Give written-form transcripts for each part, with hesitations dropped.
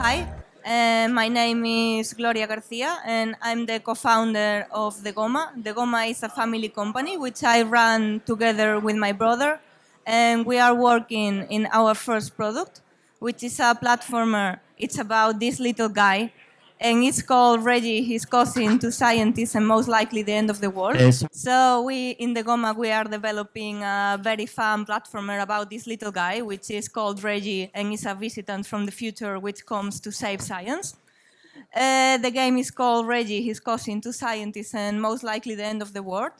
Hi, my name is Gloria Garcia, and I'm the co-founder of The Goma. The Goma is a family company which I run together with my brother, and we are working in our first product, which is a platformer. It's about this little guy, and it's called Reggie, his cousin to scientists and most likely the end of the world. Yes. So we, in the Goma, we are developing a very fun platformer about this little guy, which is called Reggie, and is a visitant from the future which comes to save science. The game is called Reggie, his cousin to scientists and most likely the end of the world.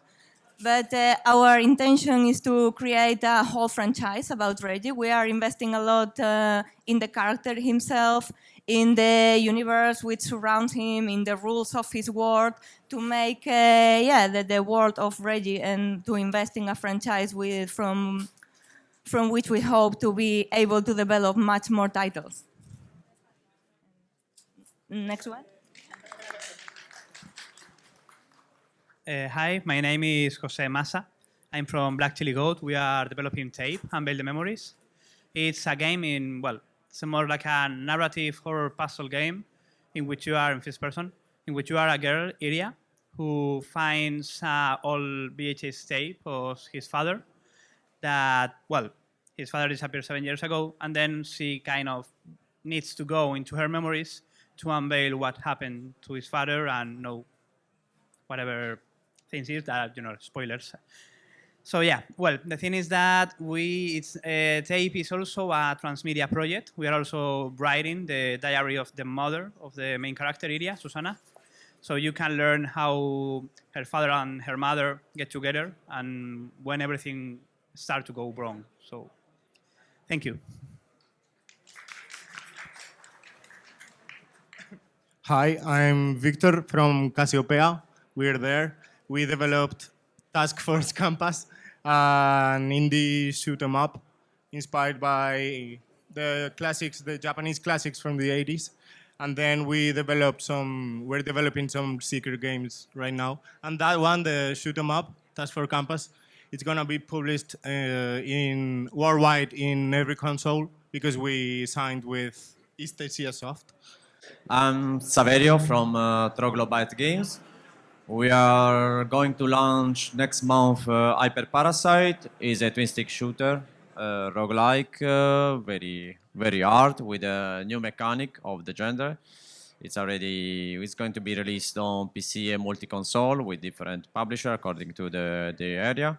But our intention is to create a whole franchise about Reggie. We are investing a lot in the character himself, in the universe which surrounds him, in the rules of his world, to make the world of Reggie, and to invest in a franchise from which we hope to be able to develop much more titles. Next one. Hi, my name is Jose Massa. I'm from Black Chili Goat. We are developing Tape, Unveil the Memories. It's a game in, well, it's more like a narrative horror puzzle game in which you are in first person, in which you are a girl, Iria, who finds old VHS tape of his father that, well, his father disappeared 7 years ago, and then she kind of needs to go into her memories to unveil what happened to his father and know whatever things is that, spoilers. So yeah, well, the thing is that Tape is also a transmedia project. We are also writing the diary of the mother of the main character, Iria, Susana. So you can learn how her father and her mother get together and when everything starts to go wrong. So thank you. Hi, I'm Victor from Cassiopeia. We're there. We developed Task Force Campus, an indie shoot 'em up inspired by the classics, the Japanese classics from the 80s. And then we're developing some secret games right now. And that one, the shoot 'em up, Task Force Campus, it's gonna be published in worldwide in every console because we signed with East Asia Soft. I'm Saverio from Troglobyte Games. We are going to launch next month Hyper Parasite. Is a twin-stick shooter, roguelike, very very hard with a new mechanic of the genre. It's going to be released on PC and multi-console with different publisher according to the area.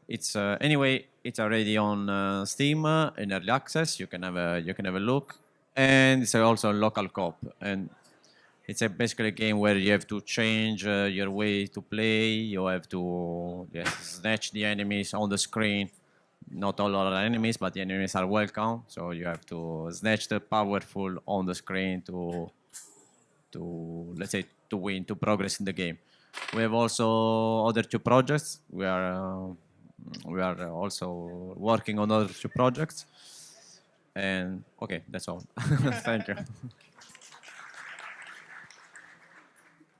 It's anyway, it's already on Steam in early access. You can have a look, and it's also local co-op. And it's basically a game where you have to change your way to play. You have to snatch the enemies on the screen. Not all are enemies, but the enemies are welcome. So you have to snatch the powerful on the screen to let's say to win, to progress in the game. We have also other two projects. We are also working on other two projects. And okay, that's all. Thank you.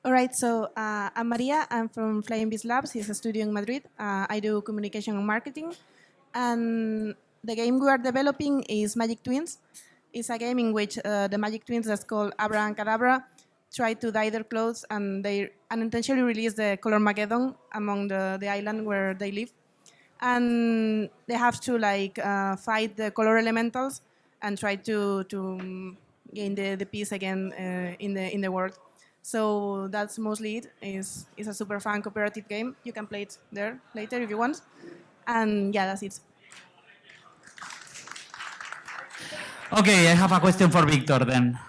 All right, so I'm Maria. I'm from Flying Beast Labs. It's a studio in Madrid. I do communication and marketing. And the game we are developing is Magic Twins. It's a game in which the Magic Twins, that's called Abra and Cadabra, try to dye their clothes, and they unintentionally release the color Mageddon among the island where they live. And they have to fight the color elementals and try to gain the peace again in the world. So that's mostly it. It's a super fun cooperative game. You can play it there later if you want. And yeah, that's it. Okay, I have a question for Victor then.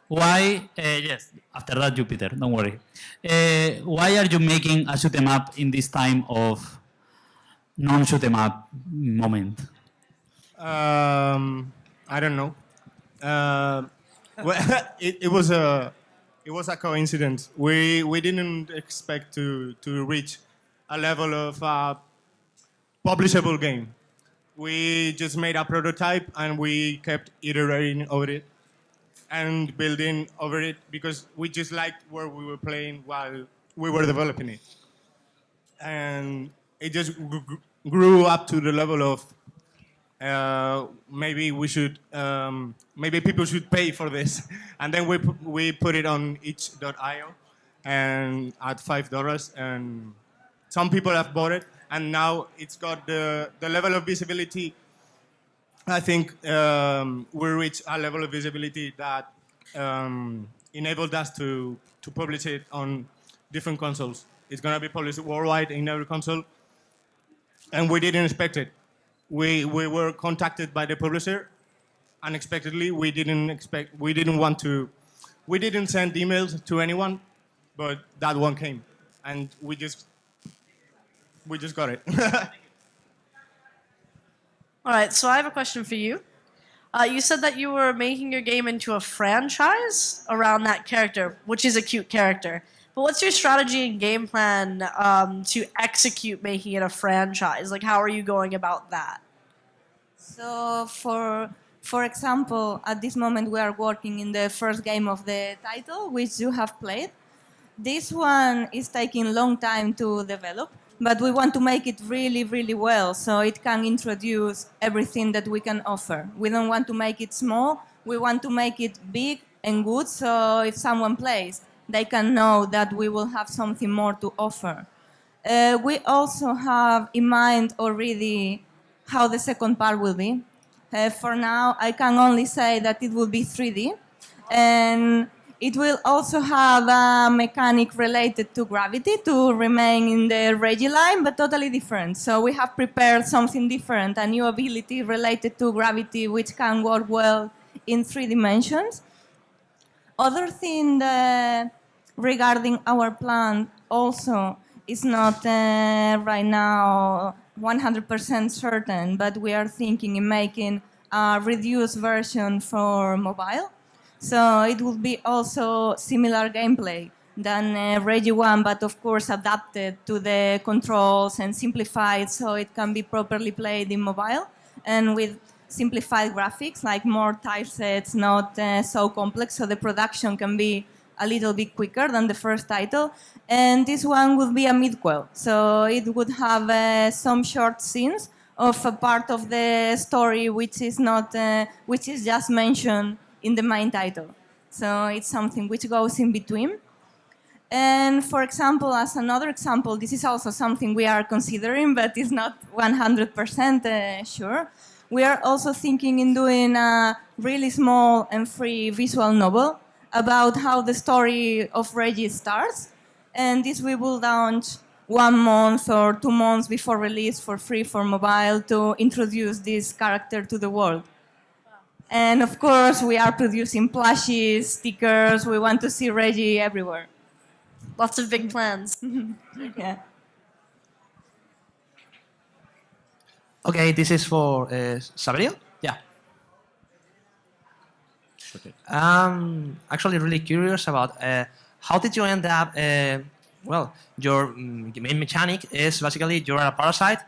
Why, yes, after that Jupiter, don't worry. Why are you making a shoot 'em up in this time of non-shoot 'em up moment? I don't know. Well, it was a coincidence. We didn't expect to reach a level of publishable game. We just made a prototype and we kept iterating over it and building over it because we just liked where we were playing while we were developing it. And it just grew up to the level of maybe we should, maybe people should pay for this. And then we put it on itch.io and at $5, and some people have bought it, and now it's got the level of visibility. I think we reached a level of visibility that enabled us to publish it on different consoles. It's going to be published worldwide in every console, and we didn't expect it. We were contacted by the publisher unexpectedly. We didn't send emails to anyone, but that one came, and we just got it. All right, so I have a question for you. You said that you were making your game into a franchise around that character, which is a cute character. But what's your strategy and game plan to execute making it a franchise? Like, how are you going about that? So, for example, at this moment we are working in the first game of the title, which you have played. This one is taking a long time to develop, but we want to make it really, really well so it can introduce everything that we can offer. We don't want to make it small. We want to make it big and good, so if someone plays, they can know that we will have something more to offer. We also have in mind already how the second part will be. For now, I can only say that it will be 3D, and it will also have a mechanic related to gravity to remain in the Regi line, but totally different. So we have prepared something different, a new ability related to gravity, which can work well in 3 dimensions. Other thing regarding our plan also is not right now 100% certain, but we are thinking in making a reduced version for mobile. So it will be also similar gameplay than Regi 1, but of course adapted to the controls and simplified so it can be properly played in mobile, and with simplified graphics, like more tile sets, not so complex, so the production can be a little bit quicker than the first title. And this one will be a midquel, so it would have some short scenes of a part of the story which is not, which is just mentioned in the main title. So it's something which goes in between. And for example, as another example, this is also something we are considering, but it's not 100% sure. We are also thinking in doing a really small and free visual novel about how the story of Regi starts. And this we will launch 1 month or 2 months before release for free for mobile to introduce this character to the world. And of course, we are producing plushies, stickers. We want to see Regi everywhere. Lots of big plans. Yeah. Okay, this is for Sabrina. Yeah. Okay. Actually really curious about how did you end up, well, your main mechanic is basically you're a parasite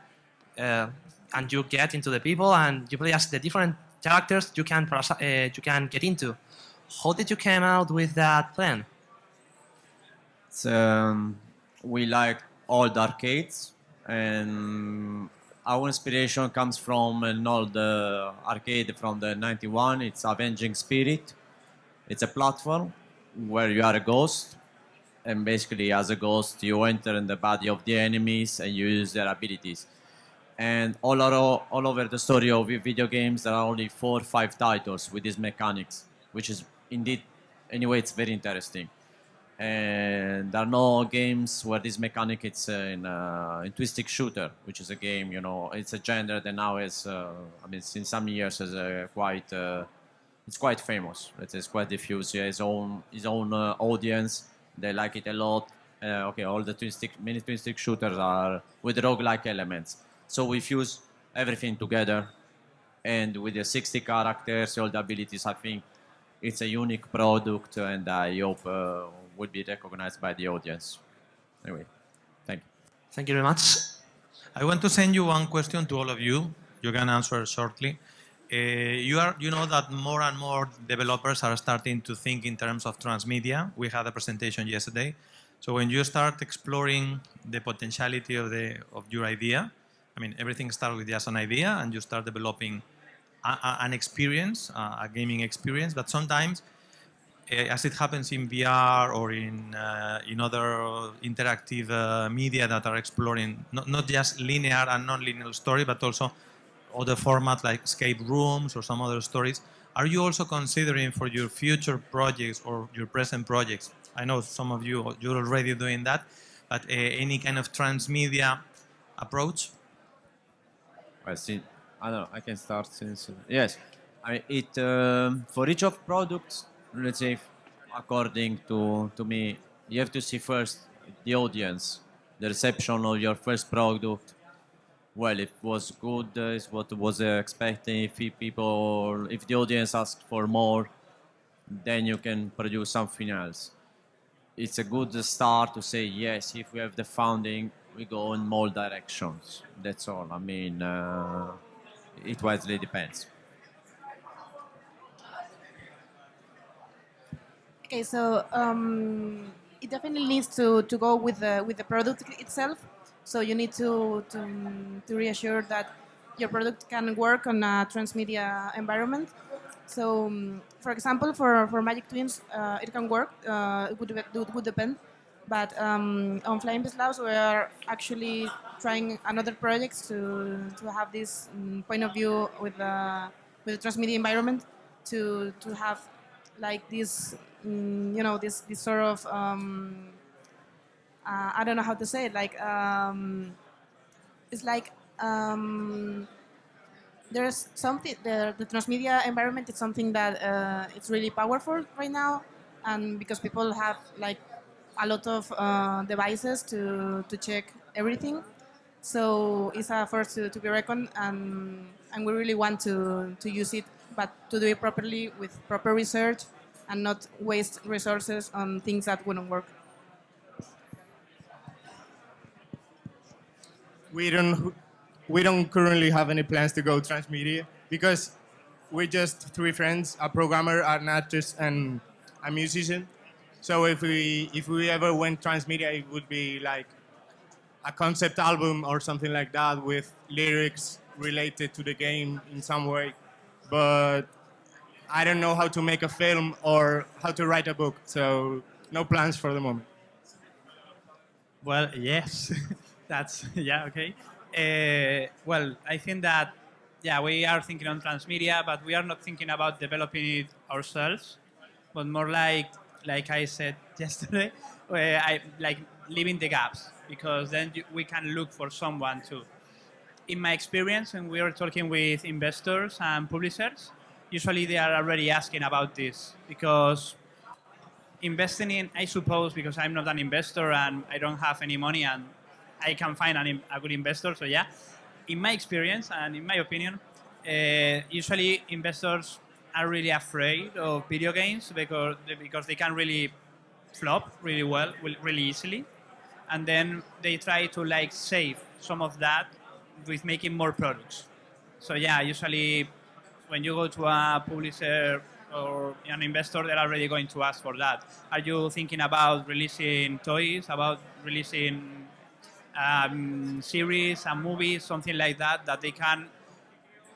and you get into the people and you play as the different characters you can get into. How did you come out with that plan? We like old arcades, and our inspiration comes from an old arcade from the 91. It's Avenging Spirit. It's a platform where you are a ghost, and basically as a ghost you enter in the body of the enemies and you use their abilities. And all over the story of video games, there are only 4 or 5 titles with these mechanics, which is indeed, anyway, it's very interesting. And there are no games where this mechanic it's in twin-stick shooter, which is a game, you know, it's a genre that now is, I mean, since some years is it's quite famous. It's quite diffused. He has his own audience. They like it a lot. Okay, all the many twin-stick shooters are with roguelike elements. So we fuse everything together, and with the 60 characters, all the abilities, I think it's a unique product, and I hope will be recognized by the audience. Anyway, thank you. Thank you very much. I want to send you one question to all of you. You can answer shortly. You know that more and more developers are starting to think in terms of transmedia. We had a presentation yesterday. So when you start exploring the potentiality of your idea, I mean, everything starts with just an idea, and you start developing an experience, a gaming experience. But sometimes, as it happens in VR or in other interactive media that are exploring not just linear and non-linear story, but also other formats like escape rooms or some other stories, are you also considering for your future projects or your present projects? I know some of you're already doing that, but any kind of transmedia approach? I see. I don't know. I can start since yes. For each of products, let's say, according to me, you have to see first the audience, the reception of your first product. Well, if it was good, is what was expecting. If the audience asks for more, then you can produce something else. It's a good start to say yes. If we have the funding, we go in more directions. That's all. I mean, it widely depends. Okay, so it definitely needs to go with the product itself. So you need to reassure that your product can work on a transmedia environment. So, for example, for Magic Twins, it can work. It would depend. But on Flying Beast Labs, we are actually trying another projects to have this point of view with the transmedia environment to have like this, this sort of I don't know how to say it. Like it's like there's something. The transmedia environment is something that it's really powerful right now, and because people have like a lot of devices to check everything, so it's a force to be reckoned, and we really want to use it, but to do it properly with proper research and not waste resources on things that wouldn't work. We don't currently have any plans to go transmedia because we're just three friends, a programmer, an artist, and a musician. So if we ever went transmedia, it would be like a concept album or something like that with lyrics related to the game in some way. But I don't know how to make a film or how to write a book, so no plans for the moment. Well, yes, that's yeah, okay. Well, I think that yeah, we are thinking on transmedia, but we are not thinking about developing it ourselves, but more like I said yesterday, I like leaving the gaps because then we can look for someone to. In my experience, when we are talking with investors and publishers, usually they are already asking about this because investing in, I suppose, because I'm not an investor and I don't have any money and I can find a good investor. So yeah, in my experience and in my opinion, usually investors are really afraid of video games because they can really flop really well, really easily. And then they try to like save some of that with making more products. So yeah, usually when you go to a publisher or an investor, they're already going to ask for that. Are you thinking about releasing toys, about releasing series and movies, something like that, that they can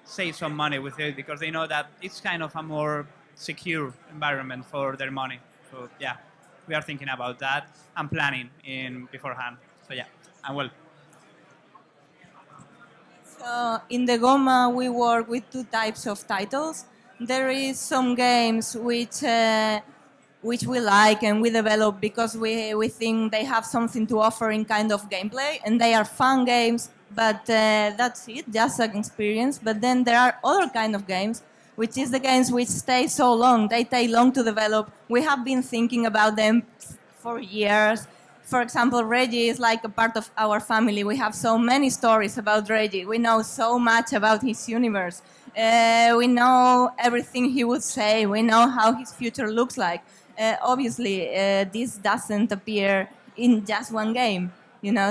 save some money with it because they know that it's kind of a more secure environment for their money. So yeah, we are thinking about that and planning in beforehand. So yeah, and well. So in the Goma, we work with two types of titles. There is some games which we like and we develop because we think they have something to offer in kind of gameplay, and they are fun games, but that's it, just an experience. But then there are other kind of games, which is the games which stay so long, they take long to develop. We have been thinking about them for years. For example, Reggie is like a part of our family. We have so many stories about Reggie. We know so much about his universe. We know everything he would say. We know how his future looks like. Obviously, this doesn't appear in just one game,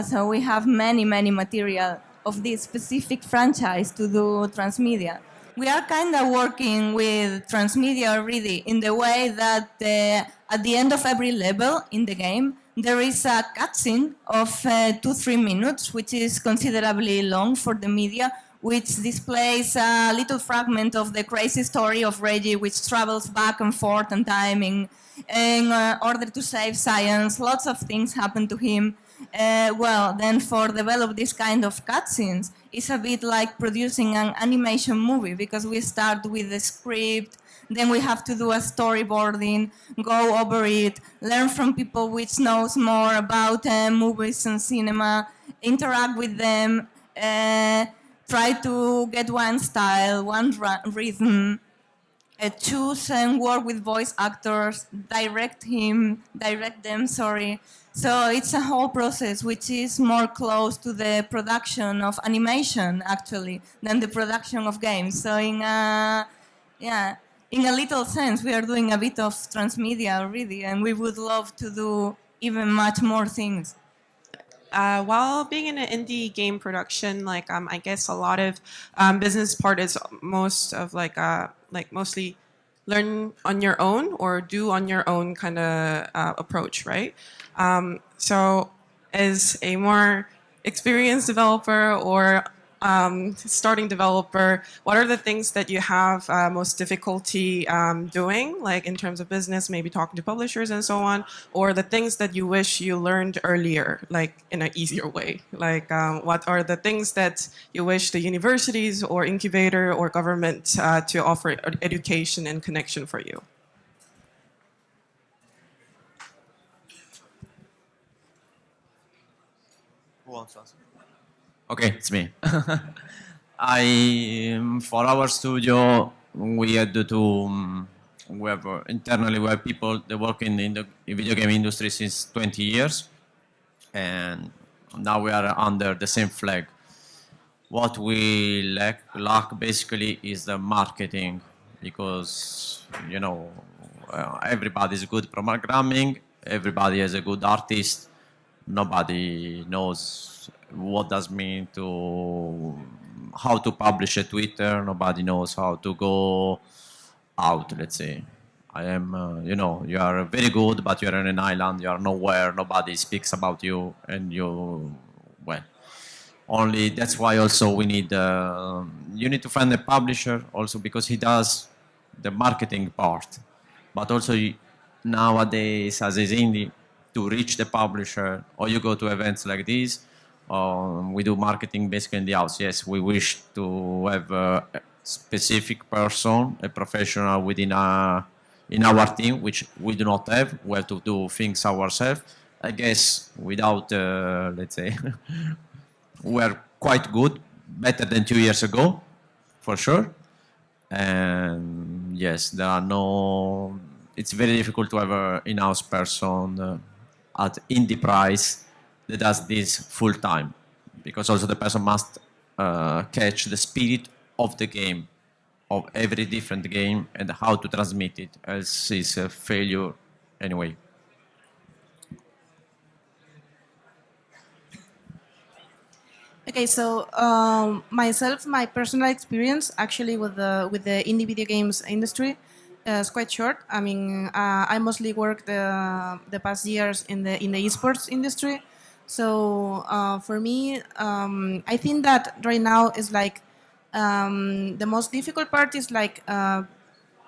so we have many material of this specific franchise to do transmedia. We are kind of working with transmedia already in the way that at the end of every level in the game, there is a cutscene of 2-3 minutes, which is considerably long for the media, which displays a little fragment of the crazy story of Reggie, which travels back and forth in time in order to save science. Lots of things happen to him. Well, then for develop this kind of cutscenes, it's a bit like producing an animation movie, because we start with the script, then we have to do a storyboarding, go over it, learn from people which knows more about movies and cinema, interact with them, try to get one style, one rhythm, choose and work with voice actors, direct them, sorry. So it's a whole process which is more close to the production of animation, actually, than the production of games. So in a little sense, we are doing a bit of transmedia already, and we would love to do even much more things. While being in an indie game production, I guess a lot of business part is mostly learn on your own or do on your own kind of approach, right? So as a more experienced developer or starting developer, what are the things that you have most difficulty doing, like in terms of business, maybe talking to publishers and so on, or the things that you wish you learned earlier, like in an easier way? Like what are the things that you wish the universities or incubator or government to offer education and connection for you? Who wants to answer? Okay, it's me. For our studio, we had to internally we have people that work in the video game industry since 20 years, and now we are under the same flag. What we lack basically is the marketing, because everybody is good programming, everybody is a good artist. Nobody knows what does mean how to publish a Twitter. Nobody knows how to go out, let's say. You are very good, but you are on an island, you are nowhere, nobody speaks about you, and only that's why also you need to find a publisher also, because he does the marketing part, but also nowadays as is indie, to reach the publisher, or you go to events like this. We do marketing basically in the house. Yes, we wish to have a specific person, a professional in our team, which we do not have. We have to do things ourselves. I guess without, let's say, we're quite good, better than 2 years ago, for sure. And yes, it's very difficult to have an in-house person at indie price that does this full time, because also the person must catch the spirit of the game, of every different game, and how to transmit it, else it's a failure anyway. Okay, so myself, my personal experience actually with the indie video games industry is quite short. I mean, I mostly worked the past years in the esports industry. So for me, I think that right now is like the most difficult part is like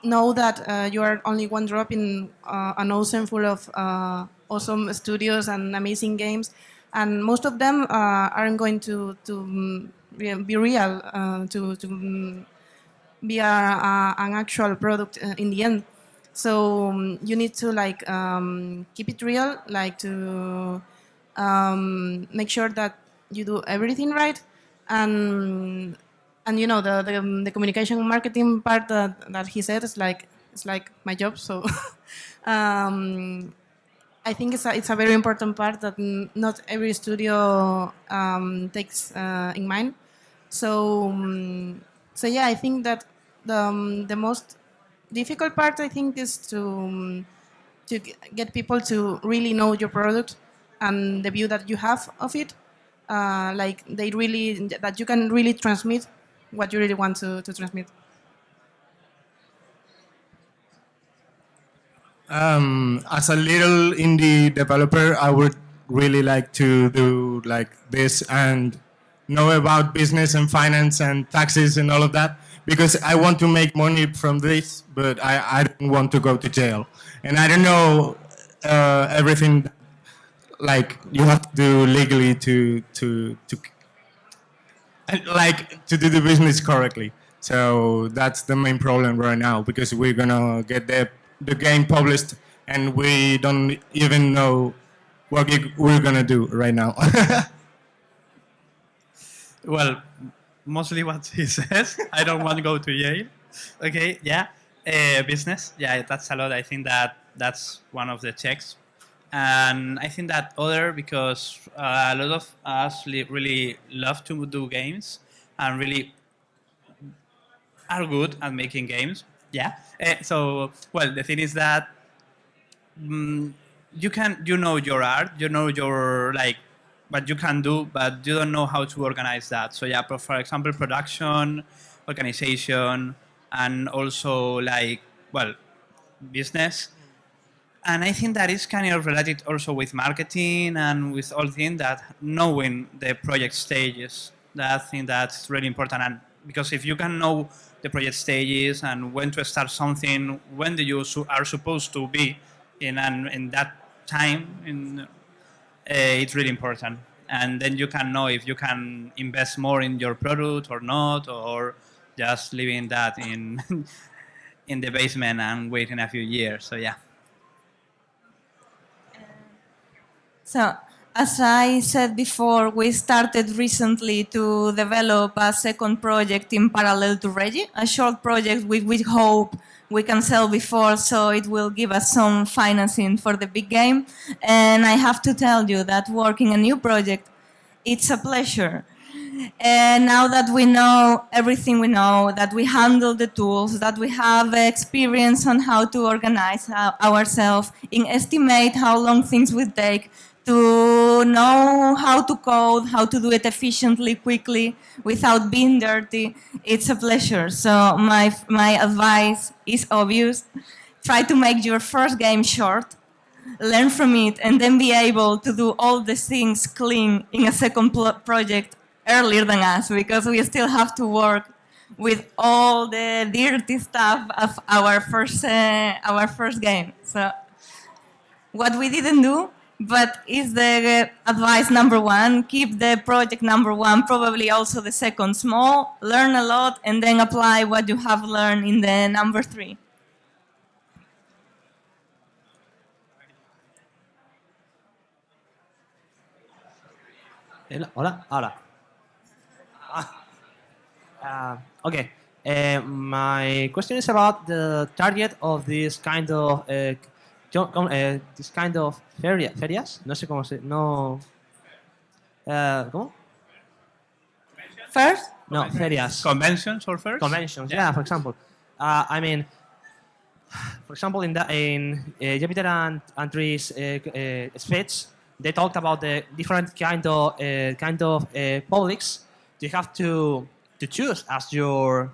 know that you are only one drop in an ocean full of awesome studios and amazing games, and most of them aren't going to be real, to be an actual product in the end. So you need to like keep it real, like to make sure that you do everything right, and the communication and marketing part that he said is like my job. So I think it's a very important part that not every studio takes in mind. So yeah, I think that the most difficult part, I think, is to get people to really know your product and the view that you have of it, like that you can really transmit what you really want to transmit. As a little indie developer, I would really like to do like this and know about business and finance and taxes and all of that, because I want to make money from this, but I don't want to go to jail. And I don't know everything like you have to do legally to like to do the business correctly. So that's the main problem right now, because we're gonna get the game published and we don't even know what we're gonna do right now. Well, mostly what he says. I don't want to go to Yale. Okay, yeah. Business, yeah, that's a lot. I think that's one of the checks. And I think that other, because a lot of us really love to do games and really are good at making games. Yeah. So, well, the thing is that you know your art, you know your like what you can do, but you don't know how to organize that. So yeah, for example, production, organization, and also like, well, business. And I think that is kind of related also with marketing and with all things, that knowing the project stages, that thing that's really important. And because if you can know the project stages and when to start something, when you are supposed to be in that time, it's really important. And then you can know if you can invest more in your product or not, or just leaving that in in the basement and waiting a few years. So yeah. So, as I said before, we started recently to develop a second project in parallel to Reggie, a short project we hope we can sell before, so it will give us some financing for the big game. And I have to tell you that working a new project, it's a pleasure. And now that we know everything we know, that we handle the tools, that we have experience on how to organize ourselves, in estimate how long things will take, to know how to code, how to do it efficiently, quickly, without being dirty, it's a pleasure. So my advice is obvious. Try to make your first game short, learn from it, and then be able to do all the things clean in a second project earlier than us, because we still have to work with all the dirty stuff of our first game. So what we didn't do, but is the advice number one: keep the project number one, probably also the second small, learn a lot, and then apply what you have learned in the number three. Hola, hola. Okay. My question is about the target of this kind of ferias. No sé cómo se. No. ¿Cómo? First? No, ferias. Conventions or fairs? Conventions. Yeah, for example. I mean, for example, in Jupiter and Tree's speech, they talked about the different kind of publics you have to choose as your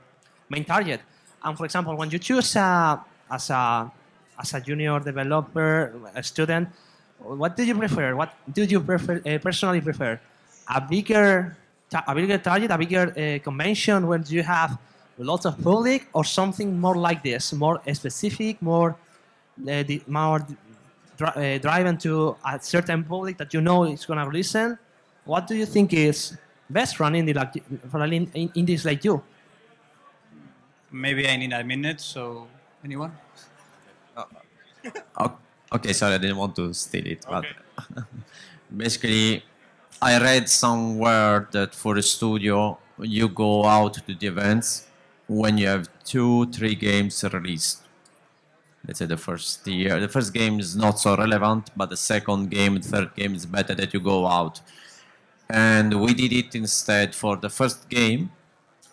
main target. And for example, when you choose as a junior developer, a student, what do you prefer? What do you personally prefer? A bigger target, a bigger convention where you have lots of public, or something more like this, more specific, more driven to a certain public that you know is going to listen? What do you think is best for indies like you? Maybe I need a minute, so anyone? Okay, sorry, I didn't want to steal it, but basically, I read somewhere that for a studio, you go out to the events when you have 2-3 games released. Let's say the first year. The first game is not so relevant, but the second game, the third game is better that you go out. And we did it instead for the first game,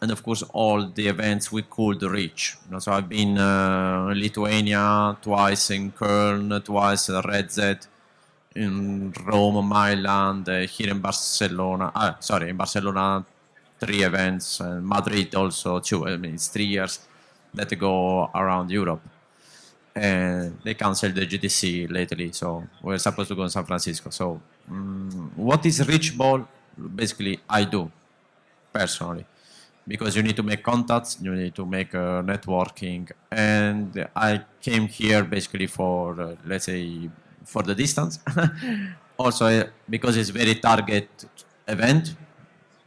and of course all the events we could reach. So I've been in Lithuania twice, in Köln twice, Red Z, in Rome, Milan, here in Barcelona. In Barcelona, 3 events, and Madrid also 2. I mean, it's 3 years that go around Europe. and they canceled the GDC lately, so we're supposed to go in San Francisco. So what is reachable, basically I do, personally, because you need to make contacts, you need to make networking, and I came here basically for, let's say, for the distance. Also, because it's very target event,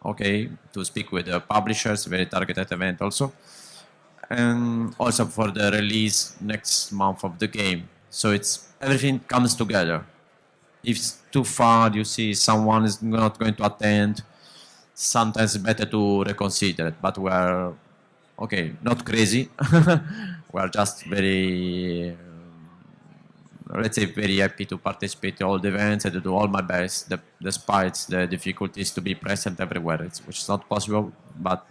okay, to speak with the publishers, very targeted event also. And also for the release next month of the game. So it's everything comes together. If it's too far, you see someone is not going to attend, sometimes it's better to reconsider it. But we're, okay, not crazy. We're just very, let's say, very happy to participate in all the events and to do all my best, despite the difficulties to be present everywhere, which is not possible. But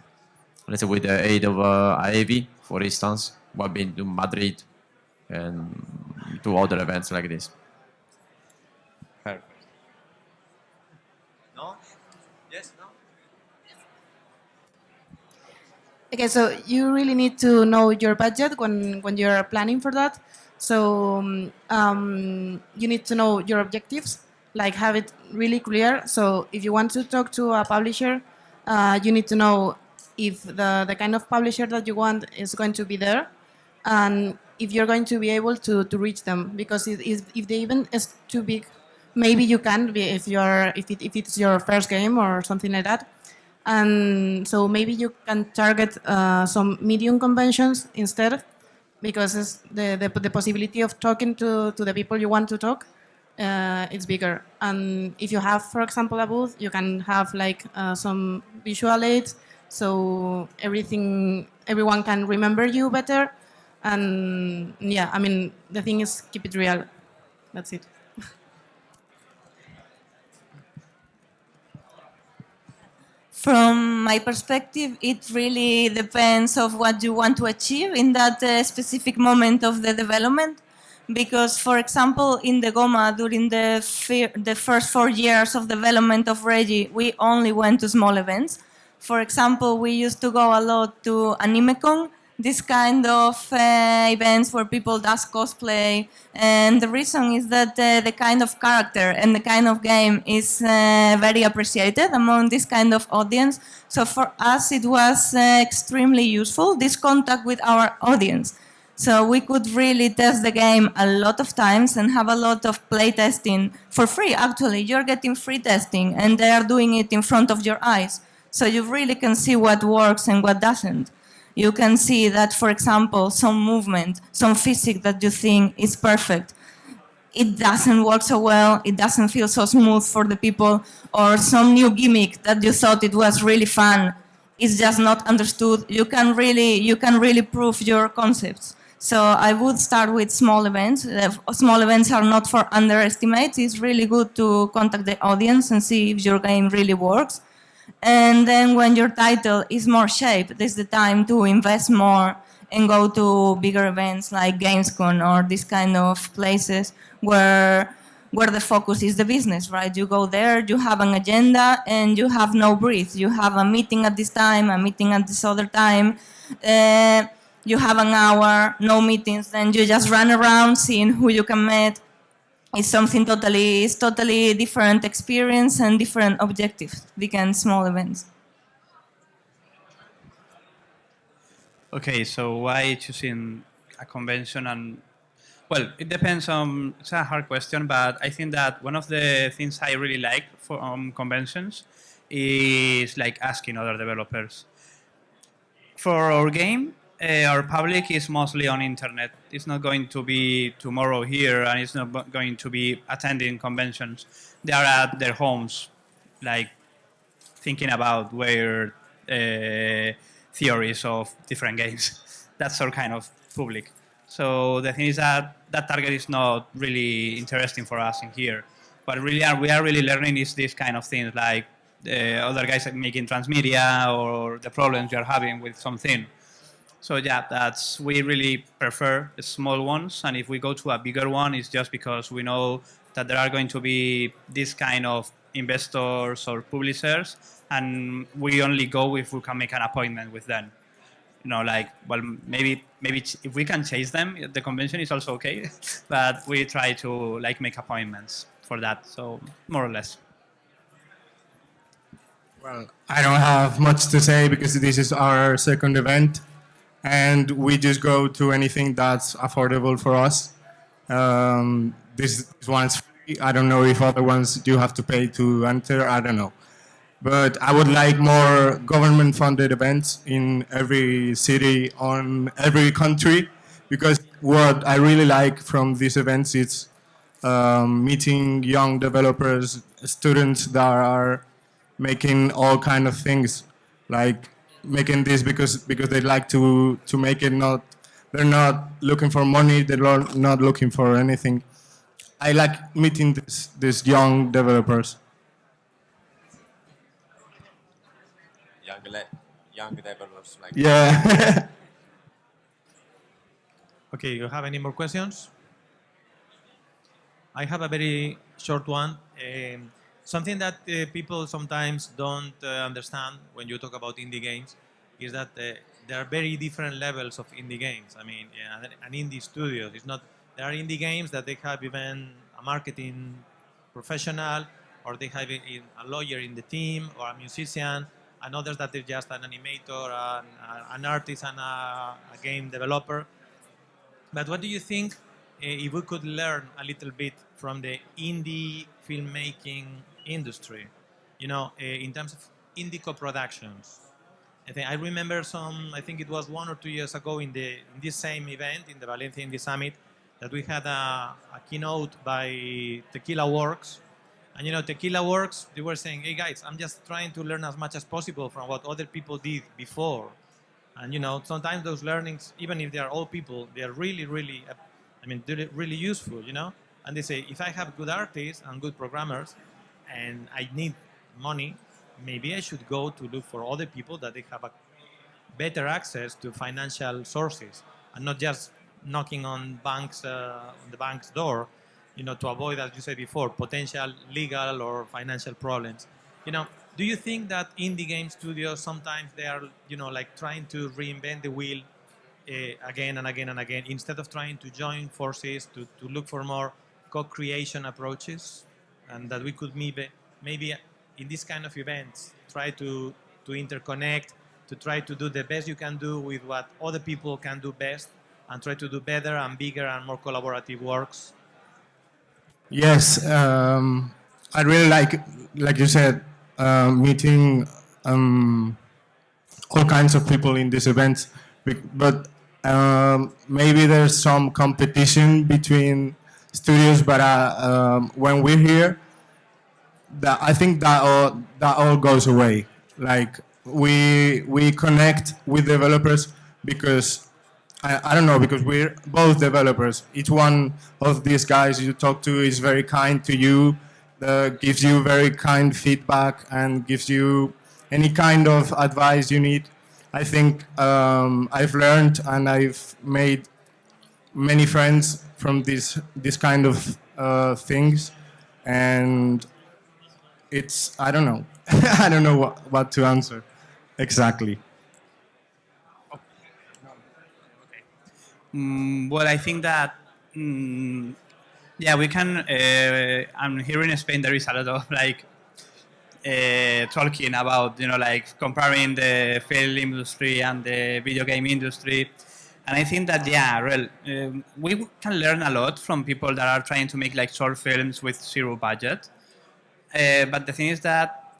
let's say with the aid of AEVI, for instance, we've been to Madrid and to other events like this. Perfect. No? Yes, no? Okay, so you really need to know your budget when you're planning for that. So you need to know your objectives, like have it really clear. So if you want to talk to a publisher, you need to know if the kind of publisher that you want is going to be there, and if you're going to be able to reach them. Because if the event is too big, maybe you can't be if it's your first game or something like that. And so maybe you can target some medium conventions instead, because it's the possibility of talking to the people you want to talk it's bigger. And if you have, for example, a booth, you can have like some visual aids, so everyone can remember you better. And yeah, I mean, the thing is keep it real. That's it. From my perspective, it really depends of what you want to achieve in that specific moment of the development. Because, for example, in the Goma, during the first 4 years of development of Regi, we only went to small events. For example, we used to go a lot to AnimeCon, this kind of events where people does cosplay. And the reason is that the kind of character and the kind of game is very appreciated among this kind of audience. So for us, it was extremely useful, this contact with our audience. So we could really test the game a lot of times and have a lot of play testing for free. Actually, you're getting free testing and they are doing it in front of your eyes. So you really can see what works and what doesn't. You can see that, for example, some movement, some physics that you think is perfect, it doesn't work so well, it doesn't feel so smooth for the people, or some new gimmick that you thought it was really fun, is just not understood. You can really prove your concepts. So I would start with small events. Small events are not for underestimates. It's really good to contact the audience and see if your game really works. And then when your title is more shaped, this is the time to invest more and go to bigger events like Gamescom or this kind of places where the focus is the business, right? You go there, you have an agenda, and you have no breath. You have a meeting at this time, a meeting at this other time. You have an hour, no meetings, then you just run around seeing who you can meet. It's something totally different experience and different objectives, big and small events. Okay, so why choosing a convention? And well, it depends on, it's a hard question, but I think that one of the things I really like from conventions is like asking other developers. For our game, our public is mostly on internet. It's not going to be tomorrow here, and it's not going to be attending conventions. They are at their homes, like thinking about weird theories of different games. That's our kind of public. So the thing is that that target is not really interesting for us in here. What we are really learning is this kind of things, like other guys making transmedia or the problems you are having with something. So yeah, we really prefer the small ones, and if we go to a bigger one, it's just because we know that there are going to be this kind of investors or publishers, and we only go if we can make an appointment with them. like, well, maybe if we can chase them, the convention is also okay. But we try to like make appointments for that. So more or less. Well, I don't have much to say because this is our second event, and we just go to anything that's affordable for us. This one's free. I don't know if other ones you have to pay to enter. I don't know. But I would like more government-funded events in every city, on every country, because what I really like from these events is meeting young developers, students that are making all kind of things, like making this because they like to make it. They're not looking for money. They're not looking for anything. I like meeting these young developers. Young developers like Yeah. Okay, you have any more questions? I have a very short one. Something that people sometimes don't understand when you talk about indie games is that there are very different levels of indie games. I mean, an indie studio is not. There are indie games that they have even a marketing professional, or they have a lawyer in the team, or a musician, and others that they're just an animator, an artist, and a game developer. But what do you think if we could learn a little bit from the indie filmmaking industry, in terms of indie co-productions? I remember I think it was 1 or 2 years ago in this same event, in the Valencia Indie Summit, that we had a keynote by Tequila Works. And Tequila Works, they were saying, hey guys, I'm just trying to learn as much as possible from what other people did before. And sometimes those learnings, even if they are old people, they are really, really, they're really useful, And they say, if I have good artists and good programmers, and I need money, maybe I should go to look for other people that they have a better access to financial sources, and not just knocking on the bank's door, to avoid, as you said before, potential legal or financial problems. Do you think that indie game studios sometimes they are, like trying to reinvent the wheel again and again and again, instead of trying to join forces to look for more co-creation approaches, and that we could maybe in this kind of events try to interconnect, to try to do the best you can do with what other people can do best, and try to do better and bigger and more collaborative works? Yes, I really like you said, meeting all kinds of people in these events, but maybe there's some competition between studios. But when we're here, I think that all goes away. Like we connect with developers because I don't know, because we're both developers. Each one of these guys you talk to is very kind to you, gives you very kind feedback, and gives you any kind of advice you need. I think I've learned and I've made many friends from this kind of things, and I don't know. I don't know what to answer exactly. Well, I think that, we can. And here in Spain, there is a lot of talking about, like comparing the film industry and the video game industry. And I think that, we can learn a lot from people that are trying to make like short films with zero budget. But the thing is that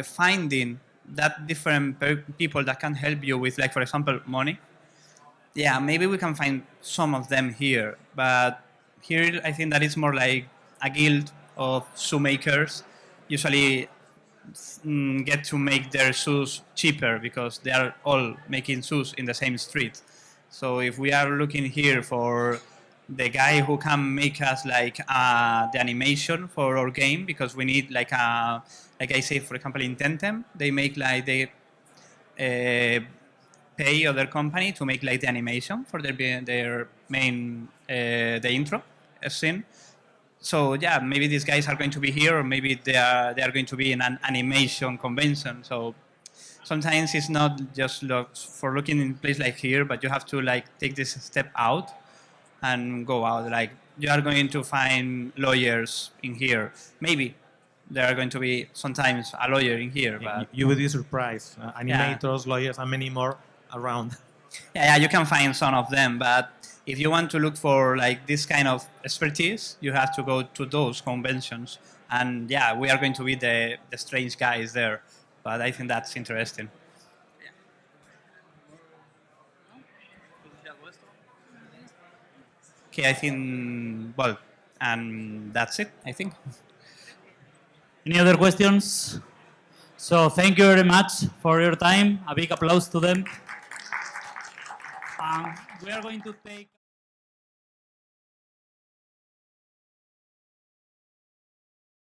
finding that different people that can help you with, like, for example, money. Yeah, maybe we can find some of them here, but here I think that it's more like a guild of shoemakers. Usually get to make their shoes cheaper because they are all making shoes in the same street. So if we are looking here for the guy who can make us like the animation for our game, because we need like I say, for example, in Tentem, they make like pay other company to make like the animation for their main the intro scene. So yeah, maybe these guys are going to be here, or maybe they are going to be in an animation convention. So sometimes it's not just for looking in a place like here, but you have to like take this step out and go out. Like you are going to find lawyers in here. Maybe there are going to be sometimes a lawyer in here, but You would be surprised. Animators, lawyers, and many more around. yeah, you can find some of them. But if you want to look for like this kind of expertise, you have to go to those conventions. And yeah, we are going to be the strange guys there. But I think that's interesting. Okay, I think, well, and that's it, I think. Any other questions? So thank you very much for your time. A big applause to them. We are going to take...